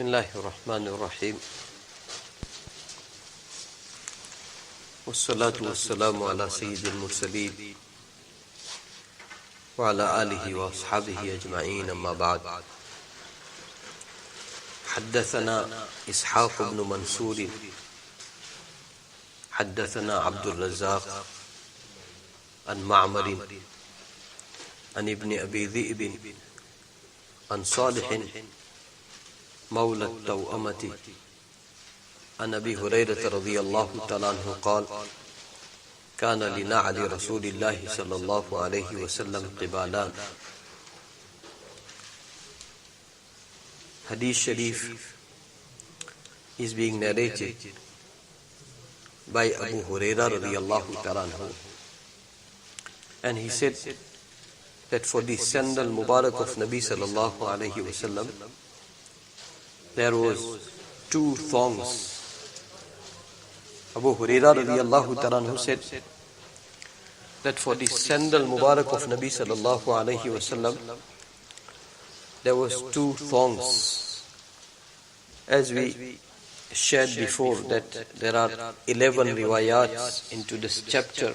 بسم الله الرحمن الرحيم والصلاة والسلام على سيد المرسلين وعلى آله وأصحابه أجمعين أما بعد حدثنا إسحاق بن منصور حدثنا عبد الرزاق عن معمر عن ابن أبي ذئب عن صالح مولى التوأمة عن أبي هريرة رضي الله تعالى عنه قال كان لنعل رسول الله صلى الله عليه وسلم قبالان. Hadith Sharif is being narrated by Abu Hurairah radiyallahu ta'ala anhu, and he said that for the sandal Mubarak of Nabi sallallahu alayhi wasallam there was two thongs. Abu Hurairah radiyallahu ta'ala anhu said that for the sandal Mubarak of Nabi sallallahu alayhi wasallam there was two thongs. As we shared before that there are 11 riwayats into this chapter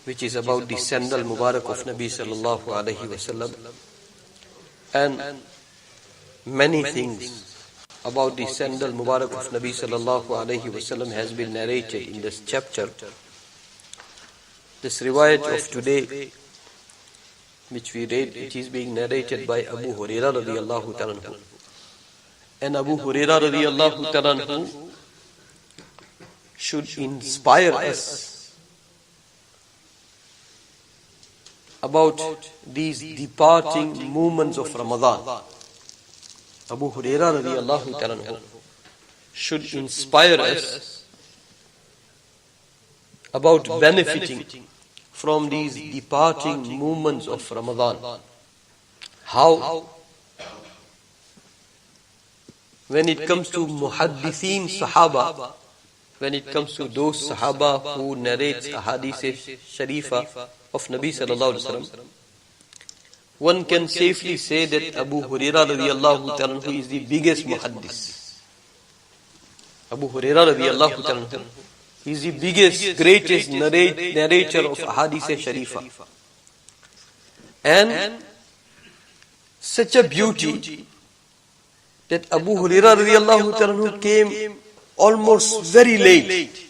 which is about the sandal Mubarak of Nabi sallallahu alayhi wasallam, and many things about the sandal Mubarak of Nabi sallallahu alayhi wasallam has been narrated in this chapter. This riwayat of today which we read, it is being narrated by Abu Hurairah radiyallahu ta'ala anhu. And Abu Hurairah radiyallahu ta'ala anhu should inspire us about these departing moments of Ramadan. Abu Hurairah radiyallahu ta'ala anhu should inspire us about benefiting from these departing moments of Ramadan. How? When it comes to muhaddithin sahaba, when it comes to those sahaba who narrate a hadith sharifa of Nabi sallallahu alaihi wasallam, one can safely say that Abu Hurairah radiyallahu ta'ala anhu is the biggest muhaddis. Abu Hurairah radiyallahu ta'ala anhu is the biggest, greatest narrator of hadith sharifa. And such a beauty that Abu Hurairah radiyallahu ta'ala anhu came almost very late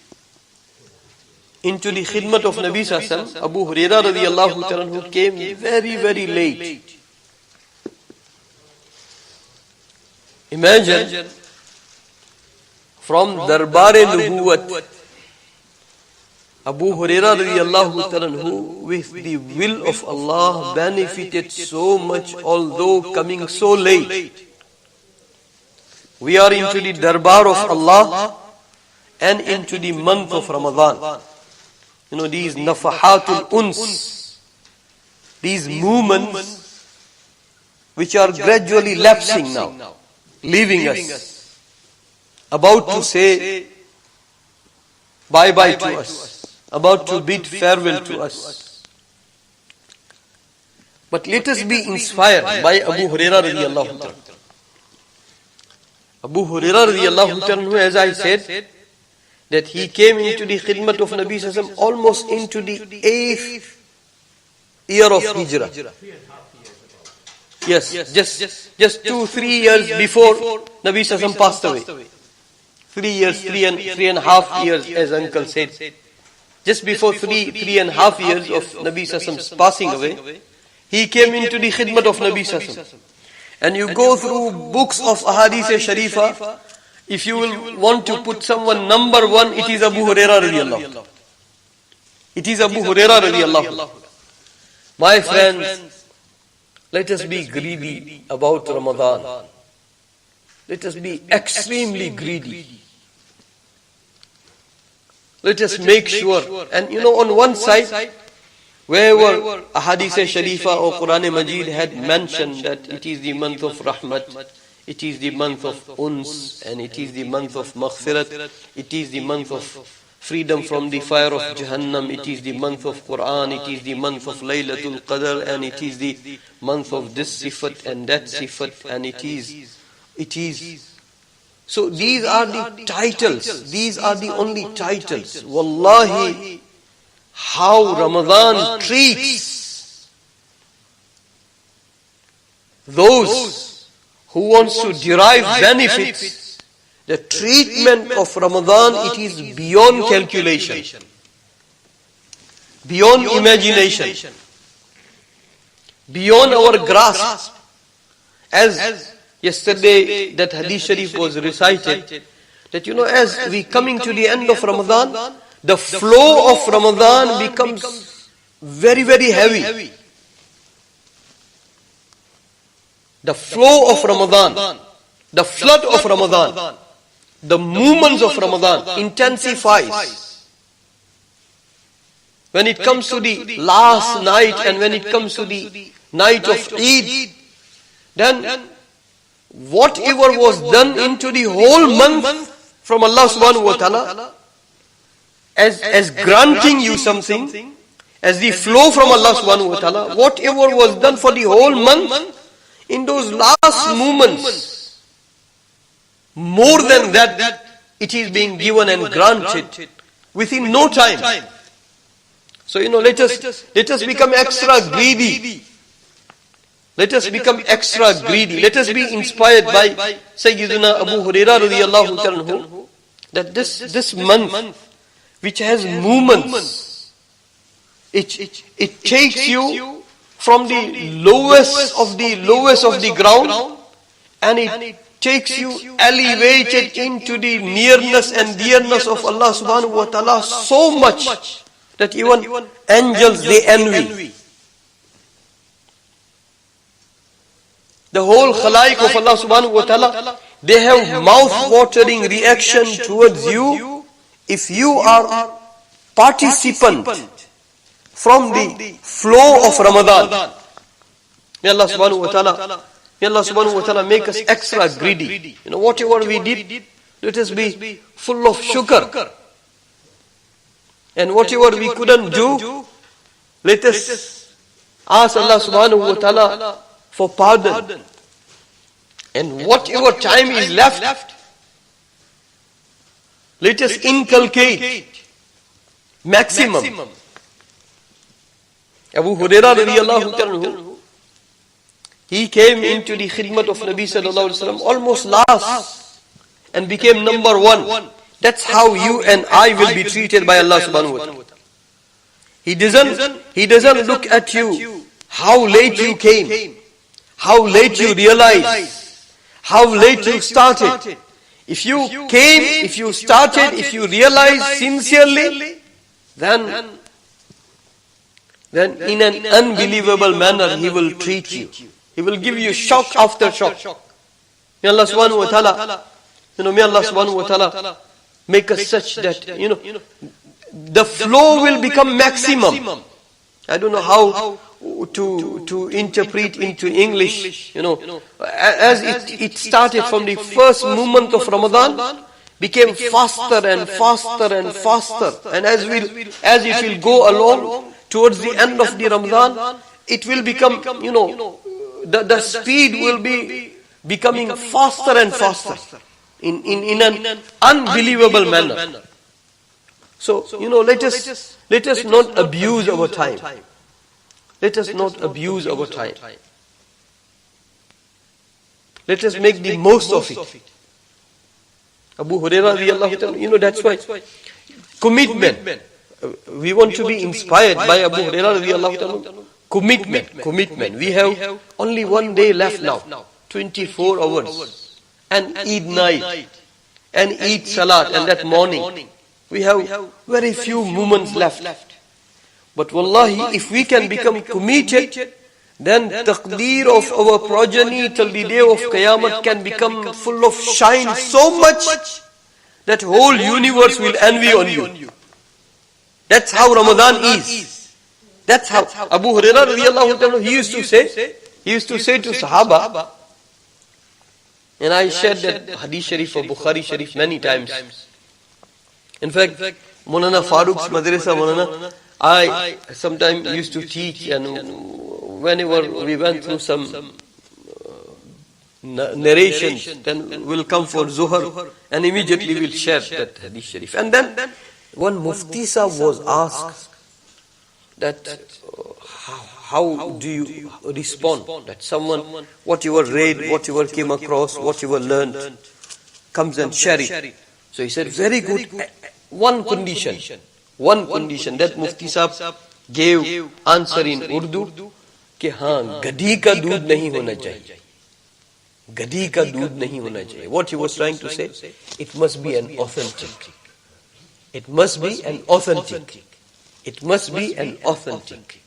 into the khidmat of Nabi sallallahu alaihi wasallam. Abu Hurairah radiyallahu ta'ala anhu came very, very late. Imagine from Darbar-e-Nubuwat, Abu Hurairah radiyallahu ta'ala anhu with the will of Allah benefited so much, although coming so late. We are into the Darbar of Allah and into the month of Ramadan. You know, these nafahatul uns, these movements which are gradually lapsing now, leaving us, about to say bye-bye to us, about to bid farewell to us. But let us be inspired by Abu Hurairah radiyallahu ta'ala. Abu Hurairah radiyallahu ta'ala, as I said, that he came into the khidmat of Nabi sallallahu alaihi wasallam almost into the 8th year of Hijrah. Yes, just 2-3 years before Nabi sallallahu alaihi wasallam passed away. 3 years, three and a half years, as uncle said. Just before three and a half years of Nabi sallallahu alaihi wasallam's passing away, he came into the khidmat of Nabi sallallahu alaihi wasallam. And you go through books of Ahadith Sharifa, if you will want to put someone number one, it is Abu Hurairah radiyallahu. It is Abu Hurairah radiyallahu. My friends, let us be greedy about Ramadan. Let us be extremely greedy. Let us make sure. And you know, on one side, wherever Ahadith Sharifa or Quran Majid had mentioned that it is the month of Rahmat, it is the month of Uns, and it is the month of Maghfirat, it is the month of freedom from the fire of Jahannam, it is the month of Quran, it is the month of Laylatul Qadr, and it is the month of this sifat and that sifat, and it is It is. So these are the titles. These are the only titles. Wallahi, how Ramadan treats those who wants to derive benefits. The treatment of Ramadan, it is beyond calculation, beyond imagination, beyond our grasp. As yesterday that hadith sharif was recited, that as we coming to the end of Ramadan, the flow of Ramadan becomes very, very heavy. The flow of Ramadan, the flood of Ramadan, the movements of Ramadan intensifies. When it comes to the last night and when it comes to the night of Eid, then whatever was done into the whole month from Allah subhanahu wa ta'ala, as granting you something, as the flow from Allah subhanahu wa ta'ala, whatever was done for the whole month, in those last moments, more than that, it is being given and granted within no time. So let us become extra greedy. Let us become extra greedy. Let us be inspired by Sayyidina Abu Hurairah radiyallahu anhu, that this month, which has movements, it takes you from the lowest of the ground, and it takes you elevated into the nearness and dearness of Allah subhanahu wa ta'ala so much that even angels, they envy. The whole khalaik of Allah subhanahu wa ta'ala, they have mouth-watering reaction towards you if you are participant from the flow of Ramadan. May Allah subhanahu wa ta'ala make us extra greedy. Whatever we did, let us be full of shukr. And whatever we couldn't do, let us ask Allah subhanahu wa ta'ala for pardon. And whatever time is left, let us inculcate maximum. Abu Hurairah radiyallahu anhu, he came into the khidmat of Nabi sallallahu alaihi wasallam almost last and became number one. That's how you and I will be treated by Allah subhanahu wa ta'ala. He doesn't look at you, how late you came, how late you realized, how late you started. If you came, if you started, if you realized sincerely, then in an unbelievable manner He will treat you. He will give you shock after shock. May Allah subhanahu wa ta'ala, may Allah subhanahu wa ta'ala make us such that, the flow will become maximum. I don't know how to interpret into English, as it started from the first moment of Ramadan, became faster and faster and faster. And as it will go along towards the end of the Ramadan, it will become, the speed will be becoming faster and faster in an unbelievable manner. So, let us not abuse our time. Let us not abuse our time. Let us make the most of it. Abu Hurairah radiyallahu ta'ala, that's why commitment. We want to be inspired by Abu Hurairah radiyallahu ta'ala. Commitment. We have only one day left now. 24 hours. And Eid night. And Eid Salat. And that morning. We have very few moments left. But wallahi, if we can become committed, then taqdeer of our progeny till the day of Qiyamah can become full of shine so much that whole universe will envy on you. That's how Ramadan is. That's how Abu Hurairah radiyallahu anhu, he used to say to Sahaba, and I shared that Hadith Sharif or Bukhari Sharif many times. In fact, Maulana Farooq's Madrasa, Maulana, I sometimes used to teach, and whenever we went through some narrations, then we'll come for Zuhr and immediately we'll share that hadith sharif. And then one Mufti Sahib was asked that how do you respond that someone, what you were read, what you were came across, what you were learned, comes and share it. So he said, very good, one condition that Mufti Sahib gave answer in Urdu, कि हाँ गधी का दूध नहीं होना चाहिए, गधी का दूध नहीं होना चाहिए. What he was trying to say, it must be an authentic, it must be an authentic, it must be an authentic.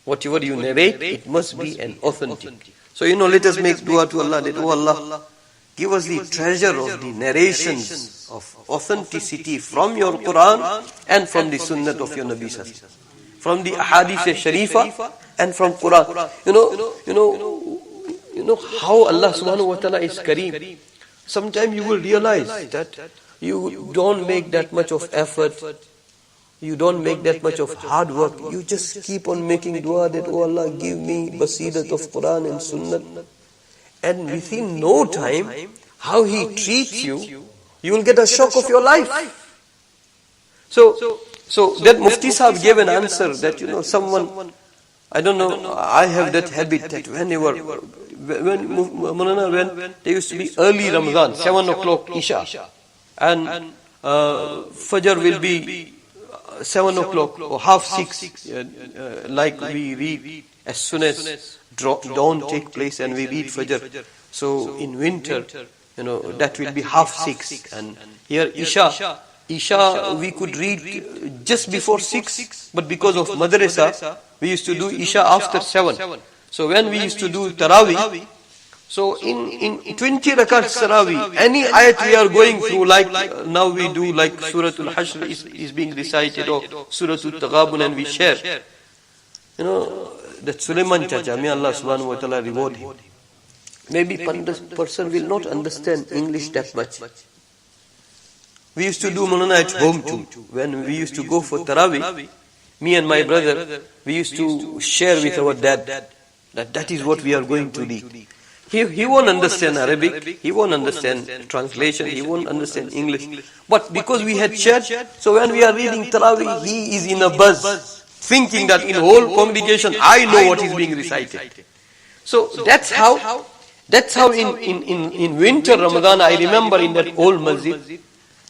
Whatever you narrate, it must be an authentic. So let us make dua to Allah that, oh Allah, give us the treasure of the narrations of authenticity from your Quran and from the Sunnah of your Nabi Sallallahu Alaihi Wasallam, from the Ahadith Sharifa and from Quran. You know how Allah Subhanahu wa Taala is Kareem. Sometimes you will realize that you don't make that much of effort, you don't make that much of hard work. You just keep on making dua that, oh Allah, give me basirat of Quran and Sunnah. And within no time, how He treats you, you will get a shock of your life. So that Mufti Sahib gave an answer that, someone, I don't know, I have that habit that when there used to be early Ramadan, 7 o'clock Isha, and Fajr will be 7 o'clock or half 6, like we read as soon as dawn take place and we read Fajr. So in winter, that will be half 6, and here Isha we could read just before 6, but because of madrasa we used to do Isha after 7. So when we used to do Tarawih, so in 20 rakats Tarawih, any ayat we are going through, like now we do, like Surah Al-Hashr is being recited, or Surah Al-Taghabun, and we share. That Sulaiman Chacha, may Allah Subhanahu wa Ta'ala reward him. Maybe person will not understand English that much. We used to do Maulana at home too. When we used to go for Tarawih, me and my brother, we used to share with our dad that is what we are going to read. He won't understand Arabic, he won't understand translation, he won't understand English. But because we had shared, so when we are reading Tarawih, he is in a buzz, thinking that in whole congregation, I know what is being recited. So that's how in winter Ramadan, I remember in that old masjid,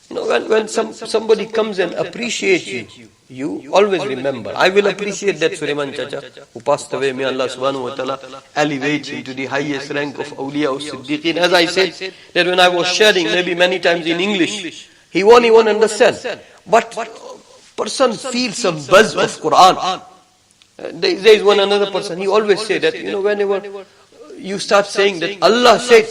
when somebody comes and appreciates you always remember. I will appreciate that Sulaiman Chacha, who passed away. May Allah Subhanahu wa Ta'ala elevate him to the highest rank of awliya or siddiqeen. As I said, that when I was sharing, maybe many times in English, he won't even understand. But person feels some buzz of Quran. There is one another person, he always say that, whenever you start saying that Allah said,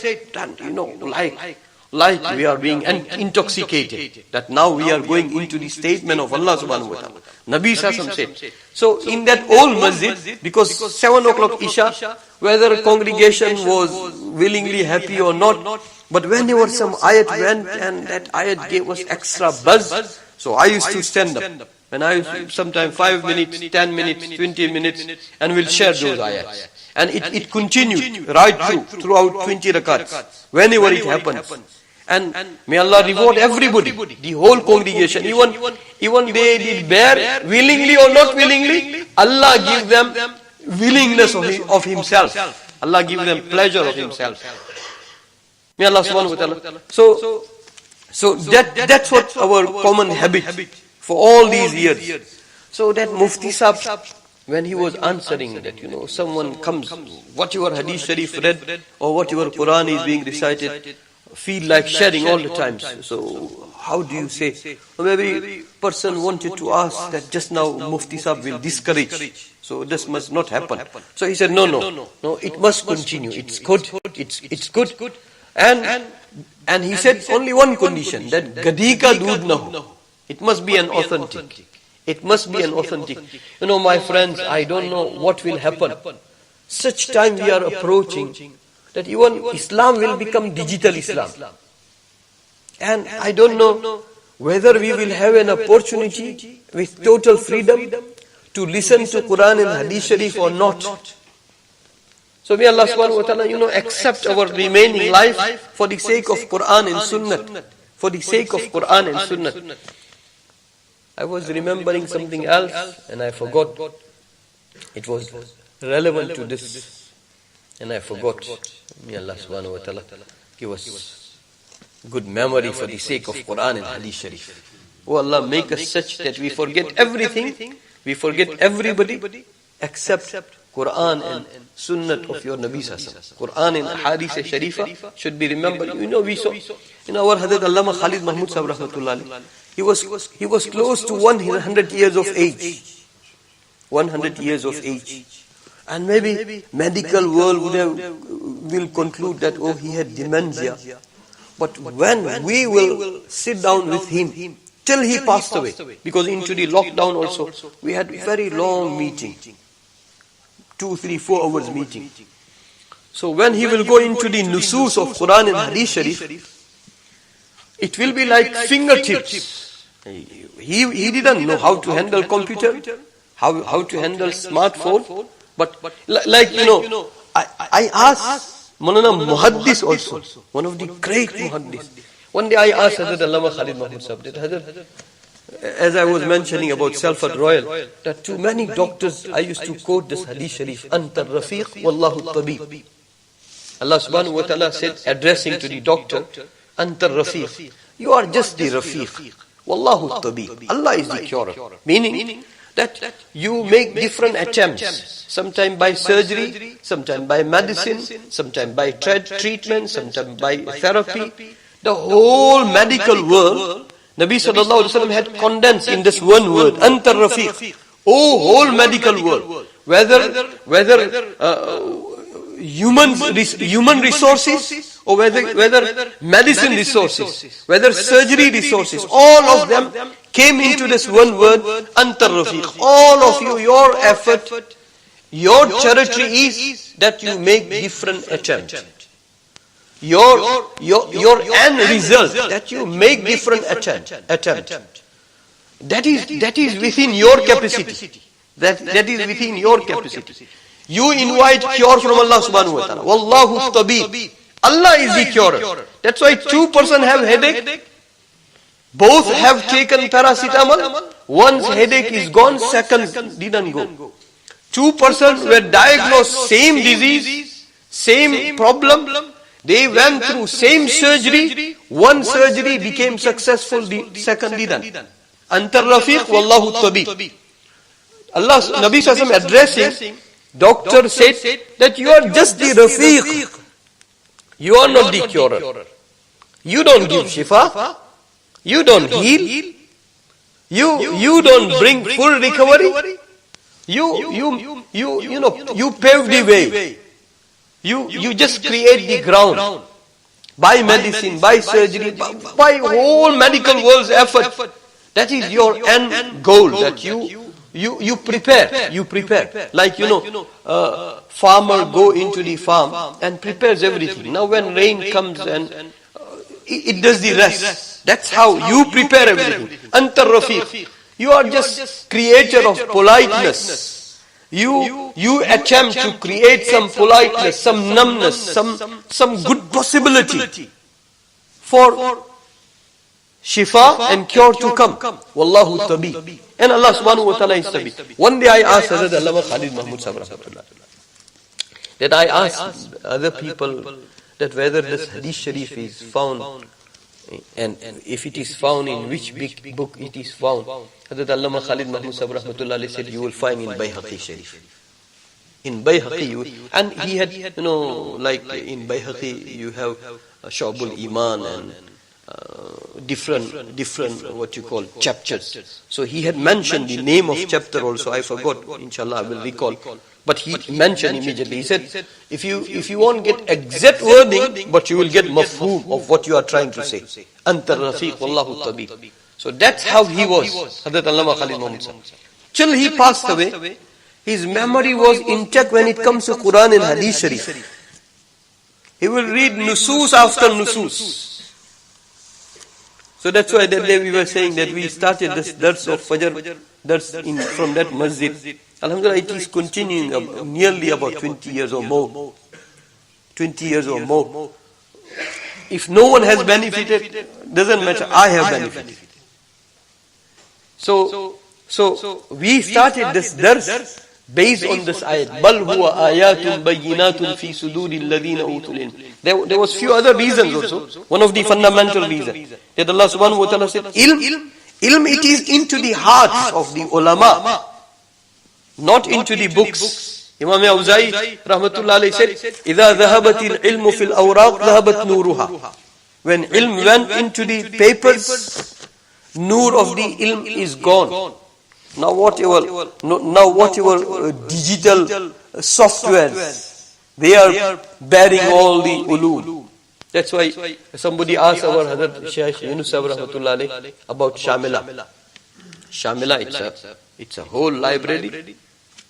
like we are being intoxicated, that now we are going into the statement of Allah Subhanahu wa Ta'ala. Nabi Sassam said. So in that old masjid, because 7 o'clock Isha, whether congregation was willingly happy or not, but whenever some ayat went and that ayat gave us extra buzz, so I used to stand up. And I used to sometimes 5 minutes, 10 minutes, 20 minutes, and we'll share those ayats. And it continued right throughout 20 rakats, whenever it happens. And may Allah reward everybody, the whole congregation, even they did bear willingly or not willingly, Allah give them willingness of Himself. Allah give them pleasure of Himself. May Allah Subhanahu wa Ta'ala. So that's what our common habit for all these years. So that Mufti Sahib, when he was answering that, someone comes, whatever Hadith Sharif read or whatever Quran is being recited, feel like sharing all the time. So how do you say? Or maybe person wanted to ask that just now Mufti Sahib will discourage. So this must not happen. So he said, no, it must continue. It's good. It's good. And he said only one condition, that Gadhi ka doodh na ho. It must be an authentic. It must be an authentic. My friends, I don't know what will happen. Such time we are approaching that even Islam will become digital Islam. And I don't know whether we will have an opportunity with total freedom to listen to Quran and Hadith Sharif or not. So may Allah subhanahu wa ta'ala, accept our remaining life for the sake of Quran and Sunnah. For the sake of Quran and Sunnah. I was remembering something else and I forgot. It was relevant to this and I forgot. May Allah subhanahu wa ta'ala give us good memory for the sake of Quran and Hadith Sharif. Oh Allah, make us such that we forget everything, we forget everybody except Quran and Sunnah of your Nabi Sallallahu. Quran and Hadith Sharifa should be remembered. We saw in our Hazrat Allama Khalid Mahmud Sahib Rahmatullah Alayhi, he was close to 100 years of age. 100 years of age. And maybe medical world will conclude that, he had dementia. But when we will sit down with him till he passed away, because into the lockdown also, we had very long meeting. 2, 3, 4 hours meeting. So when he will go into the nusus of Quran and Hadith Sharif, it will be like fingertips. He didn't know how to handle computer, how to handle smartphone, but I asked Maulana Muhaddis also, one of the great Muhaddis. One day I asked Hazrat Allama Khalid Mahmud Sahib, that Hazrat, as I was mentioning about Salfat Royal, that to many doctors I used to quote this Hadith Sharif, Anta Rafiq Wallahu Tabib. Allah subhanahu wa ta'ala said, addressing to the doctor, Anta Rafiq, you are just the Rafiq. Wallahu Tabib. Allah is the curer. Meaning that you make different attempts. Sometimes by surgery, sometimes by medicine, sometimes by treatment, sometimes by therapy. The whole medical world, Nabi Sallallahu Alaihi Wasallam had condensed in this one word, Anta Rafiq. Oh, whole medical world. Whether human resources or whether medicine resources, whether surgery resources, all of them came into this one word, Anta Rafiq. All of you, your effort, your charity is that you make different attempts. Your end result, that you make different attempt. That is within your capacity. That is within your capacity. You invite cure from Allah subhanahu wa ta'ala. Wallahu tabib. Allah is the curer. That's why 2 persons have headache. Both have taken paracetamol. One's headache is gone, second didn't go. 2 persons were diagnosed same disease, same problem. They went through same surgery. One surgery became successful, the second didn't. Antar Rafiq Wallahu Tabib. Allah, Nabi Sallallahu addressing, doctor said that you are just the Rafiq. You are not the curer. You don't give shifa. You don't heal. You don't bring full recovery. You pave the way. You just create the ground by medicine, by surgery, by whole medical world's effort. That is your end goal, that you prepare. Like, farmer go into the farm and prepares everything. Now when rain comes and it does the rest. That's how you prepare everything. Anta Rafiq. You are just creator of politeness. You attempt to create some politeness, some numbness, some good possibility for shifa and cure to come. Wallahu Tabib. And Allah subhanahu wa ta'ala is Tabib. One day I asked Hazrat Allama Khalid Mahmud Sahib Rahmatullah, that I asked other people that whether this Hadith Sharif is found, and if it is found, in which big book it is found. Hazrat Allama Khalid Mahmud Sahib Rahmatullah said, you will find in Bayhaqi Sharif. In Bayhaqi, and he had, like in Bayhaqi you have Shu'abul Iman and different what you call chapters. So he had mentioned the name of chapter also. I forgot. Inshallah, I will recall. But he mentioned immediately. He said, if you won't get exact wording, but you will get mafhoom of what you are trying to say. Anta Rafiq Wallahu Tabib. So that's how he was, Hazrat Allama Khalid Mahmud Sahib. Till he passed away, his memory was intact when it comes to Quran and Hadith Sharif. He will read nusus after nusus. So that's why that day we were saying that we started this dars of Fajr, dars from that masjid. Alhamdulillah, it is continuing nearly about 20 years or more. 20 years or more. If no one has benefited, doesn't matter, I have benefited. So we started this dars based on this ayat. Bal huwa ayatun bayyinatun fi suduril ladina utul ilm. There was few other reasons also. One of the fundamental reasons that Allah subhanahu wa ta'ala said, ilm it is into the hearts of the ulama, not into the books. Imam Awza'i rahmatullah alayhi said, إِذَا ذَهَبَتِ الْعِلْمُ فِي الْأَوْرَاقِ ذَهَبَتْ نُورُهَا. When ilm went into the papers, nur of the ilm is gone. Now whatever digital softwares, they are bearing all the ulum. That's why somebody asked our Hazrat Shaykh Yunus rahmatullah alayhi about Shama'il. Shama'il, it's a whole library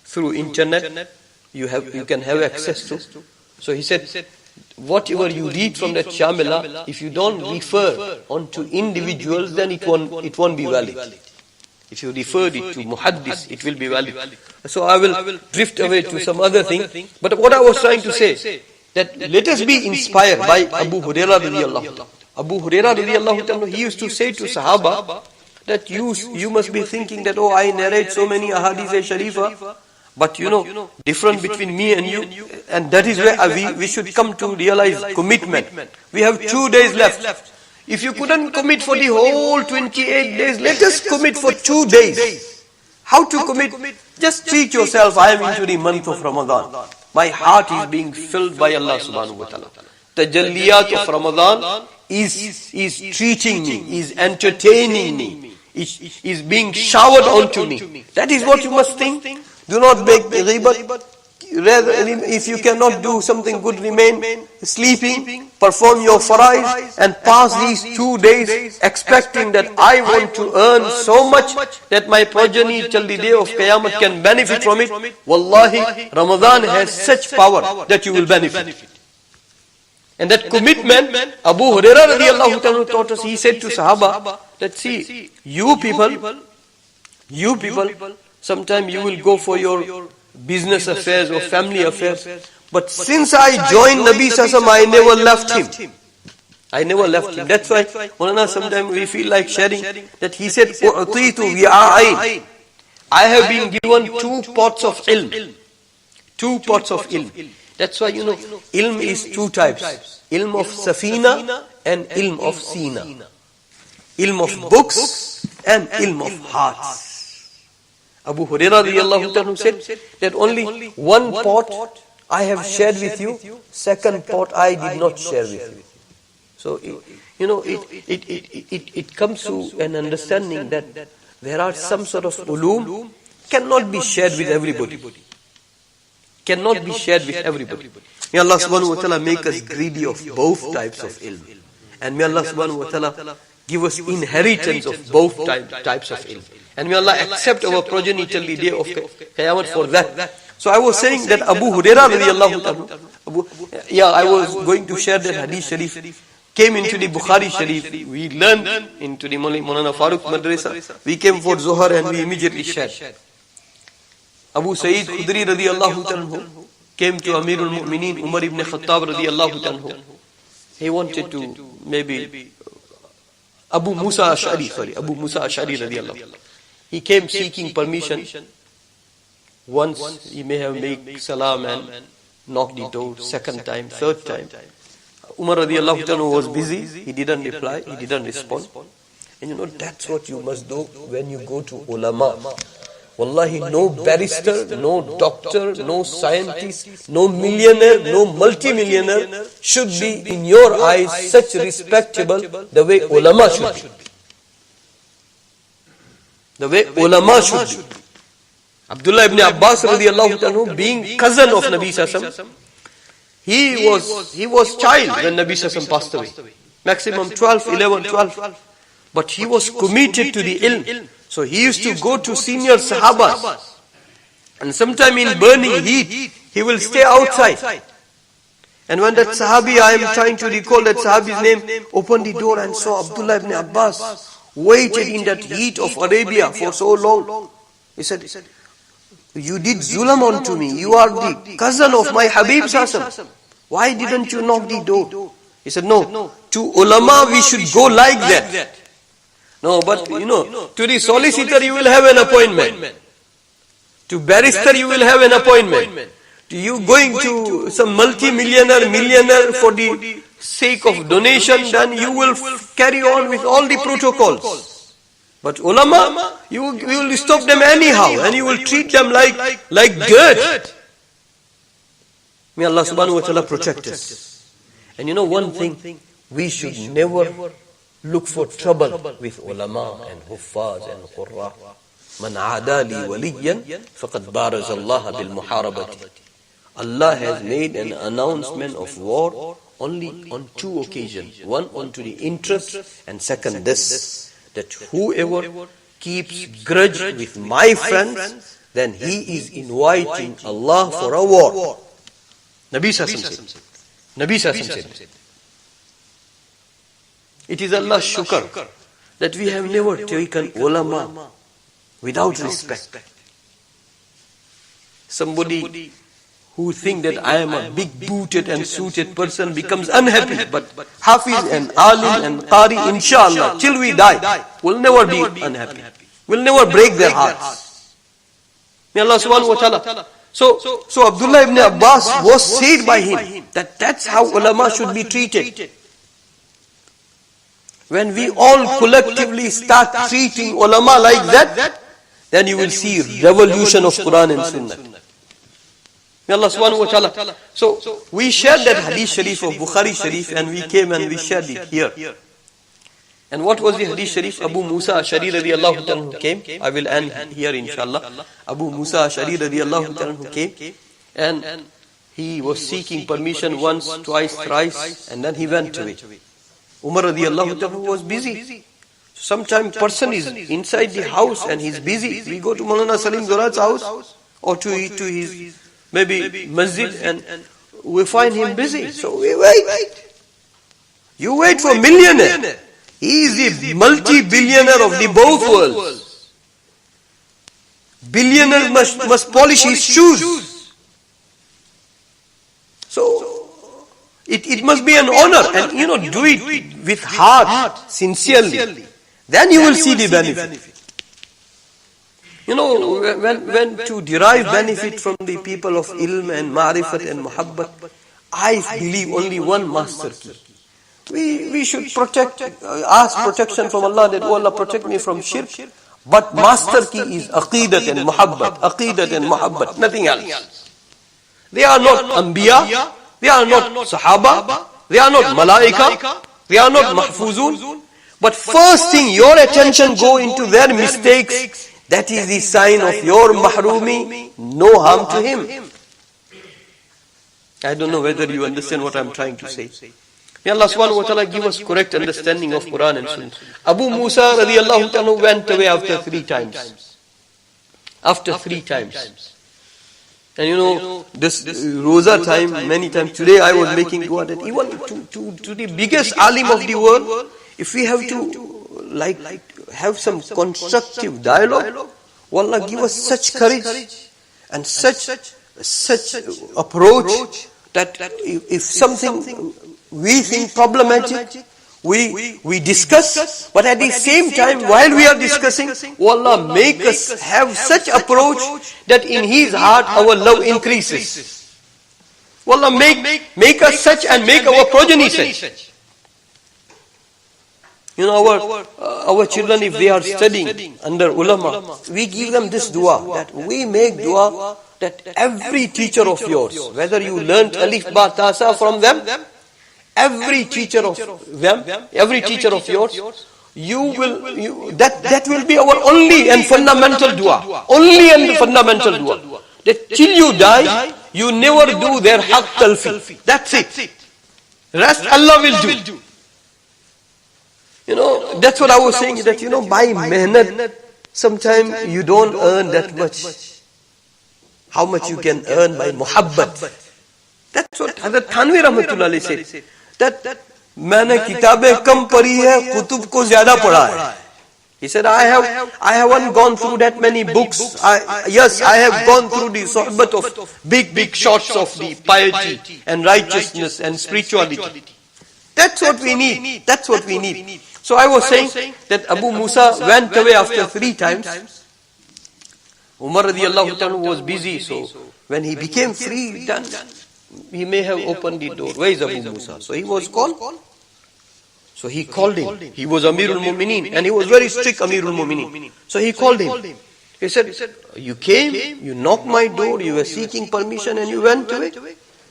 through internet. You can have access to. So he said, whatever you read from that Shama'il, if you don't refer onto individuals, then it won't be valid. If you referred it to muhaddis, it will be valid. So I will drift away to some other thing. But what I was trying to say, that let us be inspired by Abu Hurairah radiyallahu anhu. Abu Hurairah radiyallahu anhu, he used to say to Sahaba that you must be thinking that, oh, I narrate so many ahadith sharifa, but different between me and you, and that is where we should come to realize commitment. We have 2 days left. If you couldn't commit for the whole 28 days, let us commit for 2 days. How to commit? Just treat yourself, I am into the month of Ramadan. My heart is being filled by Allah subhanahu wa ta'ala. Tajalliyat of Ramadan is treating me, is entertaining me, is being showered onto me. That is what you must think. Do not beg ghibat. Rather, if you cannot do something good, remain sleeping, perform your faraiz, and pass these 2 days expecting that I want to earn so much that my progeny till the day of Qiyamah can benefit from it. Wallahi, Ramadan has such power that you will benefit. And that commitment, Abu Hurairah radiyallahu ta'ala taught us, he said to Sahaba that, see, you people, sometimes you will go for your business affairs or family affairs, but since I joined Nabi Sassam, I never left him. That's why sometimes we feel like sharing that he said, I have been given 2 pots of ilm. 2 pots of ilm. That's why ilm is 2 types. Ilm of Safina and ilm of Sina. Ilm of books and ilm of hearts. Abu Hurairah radiyallahu ta'ala said that only 1 pot I have shared with you, 2nd pot I did not share with you. So it comes to an understanding that there are some sort of ulum cannot be shared with everybody. Cannot be shared with everybody. May Allah subhanahu wa ta'ala make us greedy of both types of ilm. And may Allah subhanahu wa ta'ala give us inheritance of both types of ilm. And may Allah accept our progeny till the day of Qiyamah for that. So I was saying that Abu Hurairah radiyallahu ta'ala, I was going to share that hadith sharif, came into the Bukhari sharif. We learned into the Maulana Farooq Madrasa. We came for Zohar and we immediately shared. Abu Sa'id Khudri radiyallahu ta'ala came to Amirul Mu'mineen Umar ibn Khattab radiyallahu ta'ala. He wanted to maybe Abu Musa Ash'ari radiyallahu. He came seeking permission. Once he may have made salam and knocked the door, 2nd time, 3rd time. Umar radiyallahu ta'ala was busy, he didn't reply, he didn't respond. And that's what you must do when you go to ulama. Wallahi, no barrister, no doctor, no scientist, no millionaire, no multimillionaire should be in your eyes such respectable the way ulama should be. The way ulama should be. Abdullah ibn Abbas radiyallahu anhu, being cousin of Nabi Sassam, he was child when Nabi Sassam passed away. Maximum 11, 12. But he was committed to the ilm. So he used to go to senior sahabas. And sometime in burning heat, he will stay outside. And when that sahabi, I am trying to recall that sahabi's name, opened the door and saw Abdullah ibn Abbas waited in that heat of Arabia for so long. He said, You did zulam onto me. You are the cousin of my Habib Sasam. Why didn't you knock the door? He said, no, to ulama we should go like that. No, but to the solicitor you will have an appointment. To barrister you will have an appointment. To you going to some millionaire for the sake of donation, then you will carry on with all the protocols. But ulama, you will stop them anyhow, and you will treat them like dirt. May Allah subhanahu wa ta'ala protect us. And one thing, we should never look for trouble with ulama and huffaz and qurra. Man aadali waliyan faqad baraza Allah bil muharabati. Allah has made an announcement of war only on 2 occasions. One, onto the interest, and second, this, that whoever keeps grudge with my friends, then he is inviting Allah for a war. Nabi Sassam said. It is Allah's shukr that we have never taken ulama without respect. Somebody who think that I am a big booted and suited person becomes unhappy. But Hafiz and Alim and Qari, inshallah, till we die, will never be unhappy. Will never break their hearts. May Allah subhanahu wa ta'ala. So Abdullah ibn Abbas was said by him that that's how ulama should be treated. When we all collectively start treating ulama like that, then you will see revolution of Quran and Sunnah. May Allah subhanahu wa ta'ala. So we shared that hadith sharif of Bukhari Sharif, and we came and we shared it here. And what was the hadith sharif? Abu Musa Ash'ari radiyallahu ta'ala came. I will end here inshallah. Abu Musa Ash'ari radiyallahu ta'ala came, and he was seeking permission once, twice, thrice, and then he went away. Umar radiyallahu ta'ala was busy. Sometimes person is inside the house and he's busy. We go to Maulana Salim Durat's house or to his maybe masjid, and we find him busy. So we wait. You wait for millionaire. He is the multi-billionaire of the both worlds. Billionaire must polish his shoes. So it must be an honor, and do it with heart, sincerely. Then you will see the benefit. When to derive benefit from the people of ilm and ma'rifat and muhabbat, I believe only one master key. We should ask protection from Allah, that, oh Allah, protect me from shirk. But master key is aqidat and muhabbat, nothing else. They are not anbiya, they are not sahaba, they are not malaika, they are not mahfuzun. But first thing, your attention go into their mistakes. That is the sign of your mahrumi, no harm to him. I don't know whether you understand what I am trying to say. May Allah subhanahu wa ta'ala give us correct understanding of Quran and Sunnah. Abu Musa radiyallahu ta'ala went away after 3 times. After 3 times. And this Rosa time, many times, today I was making dua that even to the biggest alim of the world, if we have to have some constructive dialogue, wallah, give us such courage and such approach that if something we think problematic, we discuss, but at the same time, while we are discussing, wallah, make us have such approach that in his heart our love increases. Wallah, make us such and make our progeny such. Our children, if they are studying under ulama, we give them this dua, that we make dua that every teacher of yours, whether you learnt alif ba ta sa from them, every teacher of yours, that will be our only and fundamental dua. Only and fundamental dua. That till you die, you never do their haqq talfi. That's it. Rest Allah will do. That's what I was saying, that by mehnat, sometimes you don't earn that much. How much you can earn by muhabbat. That's what Hazrat Thanvi Rahmatullah alayhi said. That मैंने किताबें कम पढ़ी है, कुतुब को ज्यादा पढ़ा है. He said, I haven't gone through that many books. Yes, I have gone through the sohbat of big shots of the piety and righteousness and spirituality. That's what we need. That's what we need. So I was saying that Abu Musa went away after 3 times. Umar radiallahu anhu was busy, so when he became free, then he may have opened the door. Where is Abu Musa? So he was called. So he called him. He was Amirul Mu'mineen, and he was very strict Amirul Mu'mineen. So he called him. He said, you came, you knocked my door, you were seeking permission, and you went away.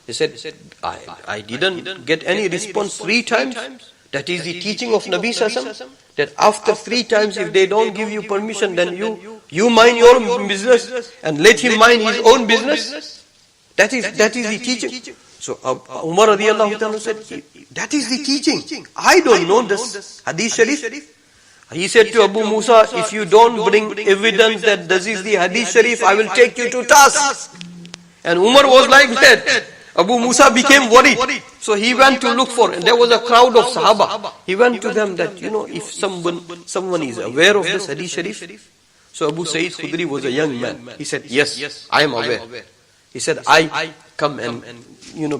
He said, I didn't get any response 3 times. That is the teaching of Nabi Sallallahu, that after 3 times, if they don't give you permission, then you mind your business and let him mind his own business. That is the teaching. So Umar radiallahu anhu said, that is the teaching. I don't know this hadith sharif. He said to Abu Musa, if you don't bring evidence that this is the hadith sharif, I will take you to task. And Umar was like that. Abu Musa became worried. So he went to look for, and there was a crowd of Sahaba. He went to them that, if someone is aware of this hadith sharif. So Abu Sa'id Khudri was a young man. He said, yes, I am aware. He said, I come and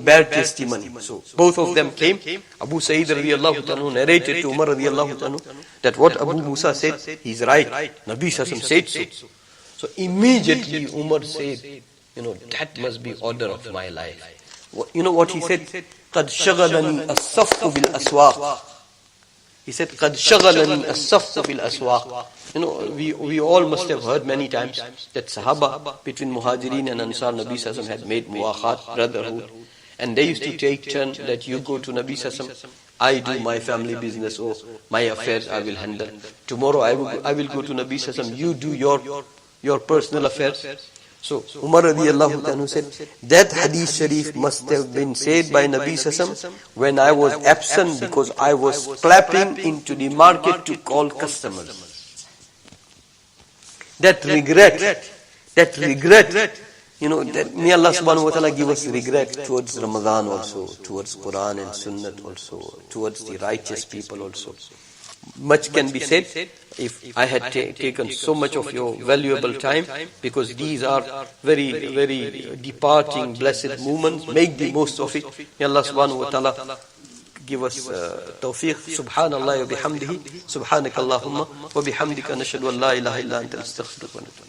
bear testimony. So both of them came. Abu Sa'id radiallahu anhu narrated to Umar radiallahu anhu that what Abu Musa said, he's right. Nabi Sallallahu said so. So immediately Umar said, that must be order of my life. You know what he said? قَدْ شَغَلَنِي الصَّفْقُ بِالْأَسْوَاقِ. He said, قَدْ شَغَلَنِي الصَّفْقُ بِالْأَسْوَاقِ. We all must have heard many times that Sahaba between Muhajirin and Ansar, Nabi Sallallahu had made muwakhat, brotherhood. And they used to take turn that you go to Nabi Sallallahu, I do my family business, or my affairs I will handle. Tomorrow I will go to Nabi Sallallahu, you do your personal affairs. So Umar radiallahu anhu said, that hadith sharif must have been said by Nabi Sallallahu when I was absent, because I was clapping into the market to call customers. That regret, that may Allah subhanahu wa ta'ala give us regret towards Ramadan also, towards Quran and Sunnat also, towards the righteous people also. Much can be said if I had taken so much of your valuable time, because these are very, very departing, blessed moments. Make the most of it. May Allah subhanahu wa ta'ala give us tawfiq. Subhanallah wa bihamdihi. Subhanakallahumma wa bihamdika nashhadu an la ilaha illa anta nastaghfiruka wa natubu.